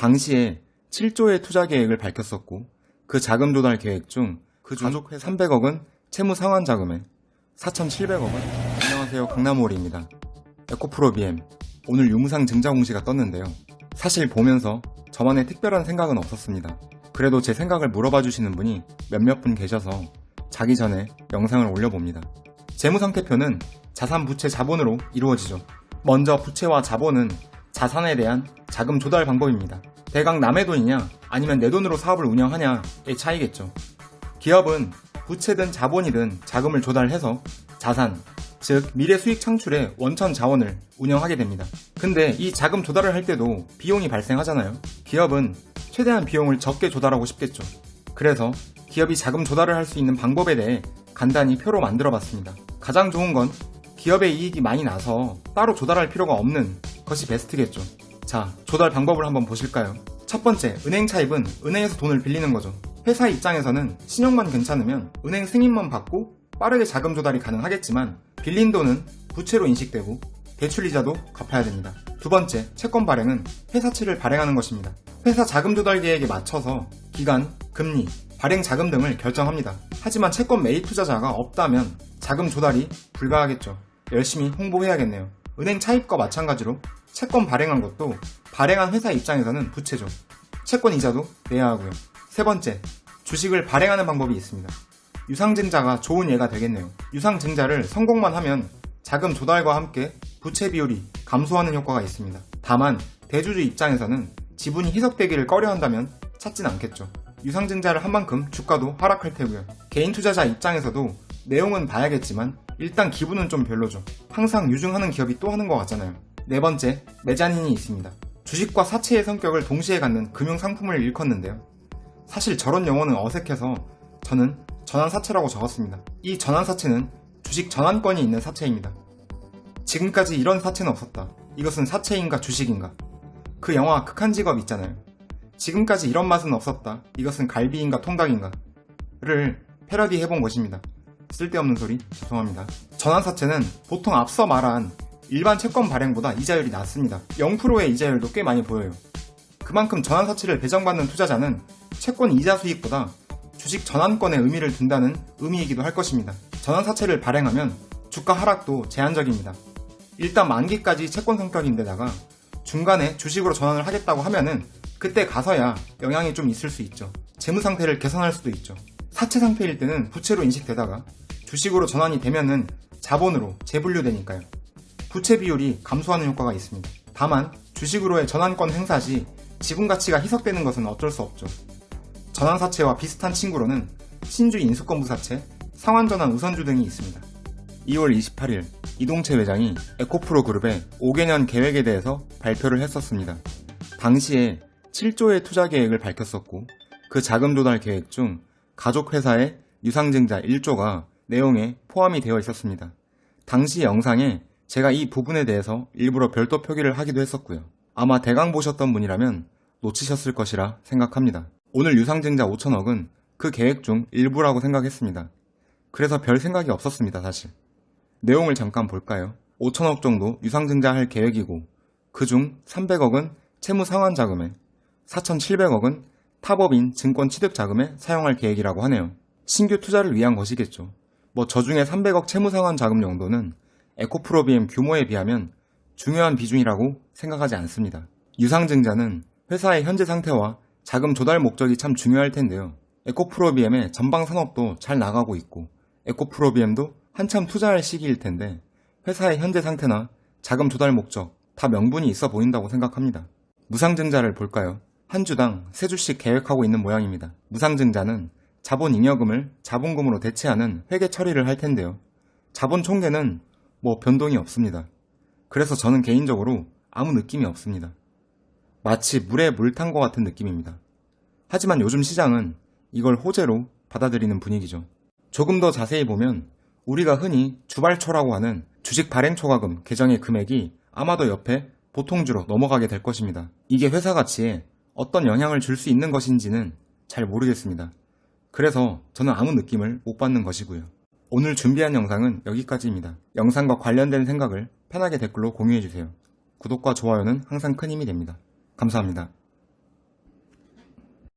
당시에 7조의 투자 계획을 밝혔었고 그 자금 조달 계획 중 그중 가족 회사 300억은 채무 상환 자금에 4,700억은 안녕하세요, 강남오리입니다. 에코프로 BM 오늘 유무상 증자 공시가 떴는데요. 사실 보면서 저만의 특별한 생각은 없었습니다. 그래도 제 생각을 물어봐 주시는 분이 몇몇 분 계셔서 자기 전에 영상을 올려봅니다. 재무상태표는 자산, 부채, 자본으로 이루어지죠. 먼저 부채와 자본은 자산에 대한 자금 조달 방법입니다. 대강 남의 돈이냐 아니면 내 돈으로 사업을 운영하냐의 차이겠죠. 기업은 부채든 자본이든 자금을 조달해서 자산, 즉 미래 수익 창출의 원천 자원을 운영하게 됩니다. 근데 이 자금 조달을 할 때도 비용이 발생하잖아요. 기업은 최대한 비용을 적게 조달하고 싶겠죠. 그래서 기업이 자금 조달을 할 수 있는 방법에 대해 간단히 표로 만들어 봤습니다. 가장 좋은 건 기업의 이익이 많이 나서 따로 조달할 필요가 없는 것이 베스트겠죠. 자, 조달 방법을 한번 보실까요? 첫 번째, 은행 차입은 은행에서 돈을 빌리는 거죠. 회사 입장에서는 신용만 괜찮으면 은행 승인만 받고 빠르게 자금 조달이 가능하겠지만 빌린 돈은 부채로 인식되고 대출이자도 갚아야 됩니다. 두 번째, 채권 발행은 회사채를 발행하는 것입니다. 회사 자금 조달 계획에 맞춰서 기간, 금리, 발행 자금 등을 결정합니다. 하지만 채권 매입 투자자가 없다면 자금 조달이 불가하겠죠. 열심히 홍보해야겠네요. 은행 차입과 마찬가지로 채권 발행한 것도 발행한 회사 입장에서는 부채죠. 채권 이자도 내야 하고요. 세 번째, 주식을 발행하는 방법이 있습니다. 유상증자가 좋은 예가 되겠네요. 유상증자를 성공만 하면 자금 조달과 함께 부채 비율이 감소하는 효과가 있습니다. 다만 대주주 입장에서는 지분이 희석되기를 꺼려한다면 찾진 않겠죠. 유상증자를 한 만큼 주가도 하락할 테고요. 개인 투자자 입장에서도 내용은 봐야겠지만 일단 기분은 좀 별로죠. 항상 유증하는 기업이 또 하는 것 같잖아요. 네 번째, 메자닌이 있습니다. 주식과 사채의 성격을 동시에 갖는 금융상품을 일컫는데요. 사실 저런 용어는 어색해서 저는 전환사채라고 적었습니다. 이 전환사채는 주식 전환권이 있는 사채입니다. 지금까지 이런 사채는 없었다. 이것은 사채인가 주식인가? 그 영화 극한직업 있잖아요. 지금까지 이런 맛은 없었다. 이것은 갈비인가 통닭인가? 를 패러디 해본 것입니다. 쓸데없는 소리 죄송합니다. 전환사채는 보통 앞서 말한 일반 채권 발행보다 이자율이 낮습니다. 0%의 이자율도 꽤 많이 보여요. 그만큼 전환사채를 배정받는 투자자는 채권 이자 수익보다 주식 전환권에 의미를 둔다는 의미이기도 할 것입니다. 전환사채를 발행하면 주가 하락도 제한적입니다. 일단 만기까지 채권 성격인데다가 중간에 주식으로 전환을 하겠다고 하면은 그때 가서야 영향이 좀 있을 수 있죠. 재무 상태를 개선할 수도 있죠. 사채 상태일 때는 부채로 인식되다가 주식으로 전환이 되면은 자본으로 재분류되니까요. 부채 비율이 감소하는 효과가 있습니다. 다만 주식으로의 전환권 행사 시 지분 가치가 희석되는 것은 어쩔 수 없죠. 전환사채와 비슷한 친구로는 신주 인수권부사채, 상환전환 우선주 등이 있습니다. 2월 28일 이동채 회장이 에코프로 그룹의 5개년 계획에 대해서 발표를 했었습니다. 당시에 7조의 투자 계획을 밝혔었고 그 자금 조달 계획 중 가족 회사의 유상증자 1조가 내용에 포함이 되어 있었습니다. 당시 영상에 제가 이 부분에 대해서 일부러 별도 표기를 하기도 했었고요. 아마 대강 보셨던 분이라면 놓치셨을 것이라 생각합니다. 오늘 유상증자 5천억은 그 계획 중 일부라고 생각했습니다. 그래서 별 생각이 없었습니다, 사실. 내용을 잠깐 볼까요? 5천억 정도 유상증자할 계획이고 그중 300억은 채무 상환 자금에 4,700억은 타법인 증권 취득 자금에 사용할 계획이라고 하네요. 신규 투자를 위한 것이겠죠. 저 중에 300억 채무 상환 자금 정도는 에코프로 BM 규모에 비하면 중요한 비중이라고 생각하지 않습니다. 유상증자는 회사의 현재 상태와 자금 조달 목적이 참 중요할 텐데요. 에코프로 BM의 전방 산업도 잘 나가고 있고 에코프로 BM도 한참 투자할 시기일 텐데 회사의 현재 상태나 자금 조달 목적 다 명분이 있어 보인다고 생각합니다. 무상증자를 볼까요? 한 주당 3주씩 계획하고 있는 모양입니다. 무상증자는 자본 잉여금을 자본금으로 대체하는 회계 처리를 할 텐데요. 자본 총계는 변동이 없습니다. 그래서 저는 개인적으로 아무 느낌이 없습니다. 마치 물에 물 탄 것 같은 느낌입니다. 하지만 요즘 시장은 이걸 호재로 받아들이는 분위기죠. 조금 더 자세히 보면 우리가 흔히 주발초라고 하는 주식 발행 초과금 계정의 금액이 아마도 옆에 보통주로 넘어가게 될 것입니다. 이게 회사 가치에 어떤 영향을 줄 수 있는 것인지는 잘 모르겠습니다. 그래서 저는 아무 느낌을 못 받는 것이고요. 오늘 준비한 영상은 여기까지입니다. 영상과 관련된 생각을 편하게 댓글로 공유해주세요. 구독과 좋아요는 항상 큰 힘이 됩니다. 감사합니다.